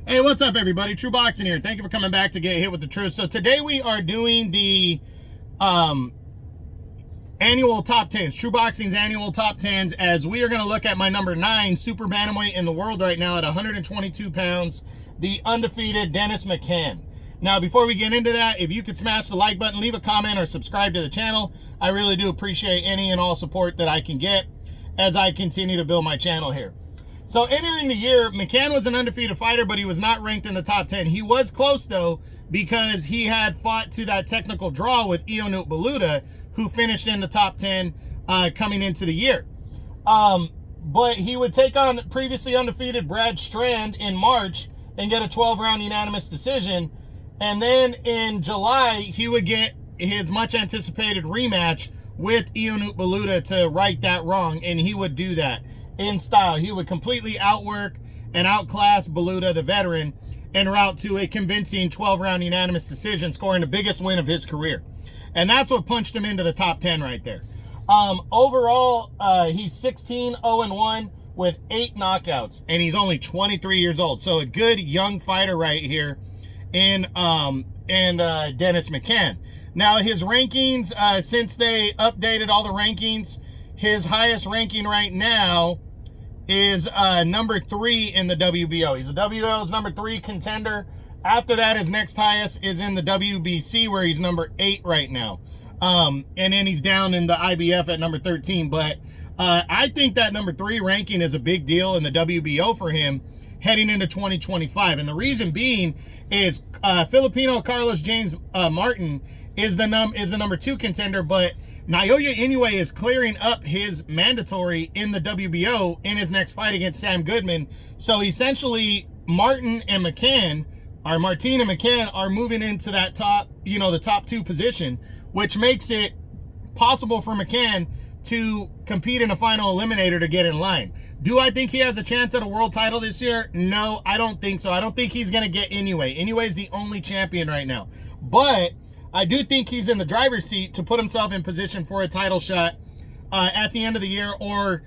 Hey, what's up, everybody? True Boxing here. Thank you for coming back to Get Hit with the Truth. So today we are doing the annual top 10s, True Boxing's annual top 10s, as we are going to look at my number 9 super bantamweight in the world right now at 122 pounds, the undefeated Dennis McCann. Now, before we get into that, if you could smash the like button, leave a comment, or subscribe to the channel, I really do appreciate any and all support that I can get as I continue to build my channel here. So entering the year, McCann was an undefeated fighter, but he was not ranked in the top 10. He was close, though, because he had fought to that technical draw with Ionut Baluta, who finished in the top 10 coming into the year. But he would take on previously undefeated Brad Strand in March and get a 12-round unanimous decision. And then in July, he would get his much-anticipated rematch with Ionut Baluta to right that wrong, and he would do that in style. He would completely outwork and outclass Baluta, the veteran, en route to a convincing 12-round unanimous decision, scoring the biggest win of his career. And that's what punched him into the top 10 right there. Overall, he's 16-0-1 with 8 knockouts, and he's only 23 years old. So a good young fighter right here in Dennis McCann. Now, his rankings, since they updated all the rankings, his highest ranking right now is number 3 in the WBO. He's the WBO's number 3 contender. After that, his next highest is in the WBC, where he's number 8 right now. And then he's down in the IBF at number 13. But I think that number 3 ranking is a big deal in the WBO for him heading into 2025. And the reason being is Filipino Carlos James Martin is the number 2 contender, but Naoya Inoue is clearing up his mandatory in the WBO in his next fight against Sam Goodman. So essentially, Martin and McCann are moving into that top, the top 2 position, which makes it possible for McCann to compete in a final eliminator to get in line. Do I think he has a chance at a world title this year? No, I don't think so. I don't think he's going to get Inoue. Inoue's the only champion right now. But I do think he's in the driver's seat to put himself in position for a title shot at the end of the year or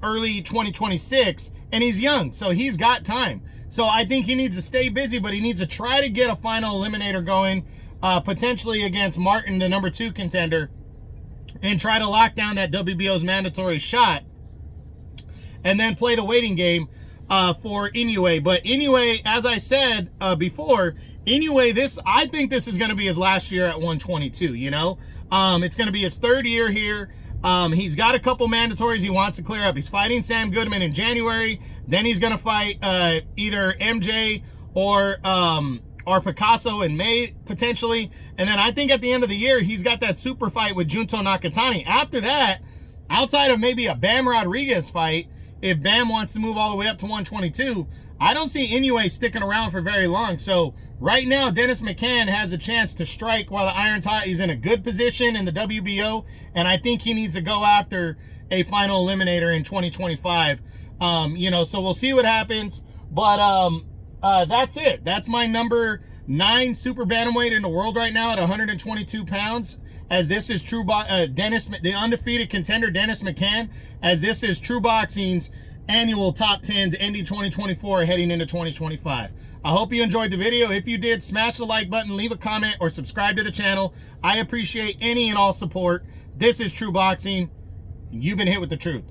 early 2026. And he's young, so he's got time. So I think he needs to stay busy, but he needs to try to get a final eliminator going, potentially against Martin, the number 2 contender, and try to lock down that WBO's mandatory shot, and then play the waiting game for Inoue. But Inoue, as I said before, Inoue, I think this is going to be his last year at 122, It's going to be his 3rd year here. He's got a couple mandatories he wants to clear up. He's fighting Sam Goodman in January. Then he's going to fight either MJ or Picasso in May, potentially. And then I think at the end of the year, he's got that super fight with Junto Nakatani. After that, outside of maybe a Bam Rodriguez fight, if Bam wants to move all the way up to 122, I don't see Inoue sticking around for very long. So right now, Dennis McCann has a chance to strike while the iron's hot. He's in a good position in the WBO, and I think he needs to go after a final eliminator in 2025. So we'll see what happens. But that's it. That's my number 9 super bantamweight in the world right now at 122 pounds. As this is the undefeated contender, Dennis McCann, as this is True Boxing's annual top 10s ending 2024 heading into 2025. I hope you enjoyed the video. If you did, smash the like button, leave a comment, or subscribe to the channel. I appreciate any and all support. This is True Boxing. You've been hit with the truth.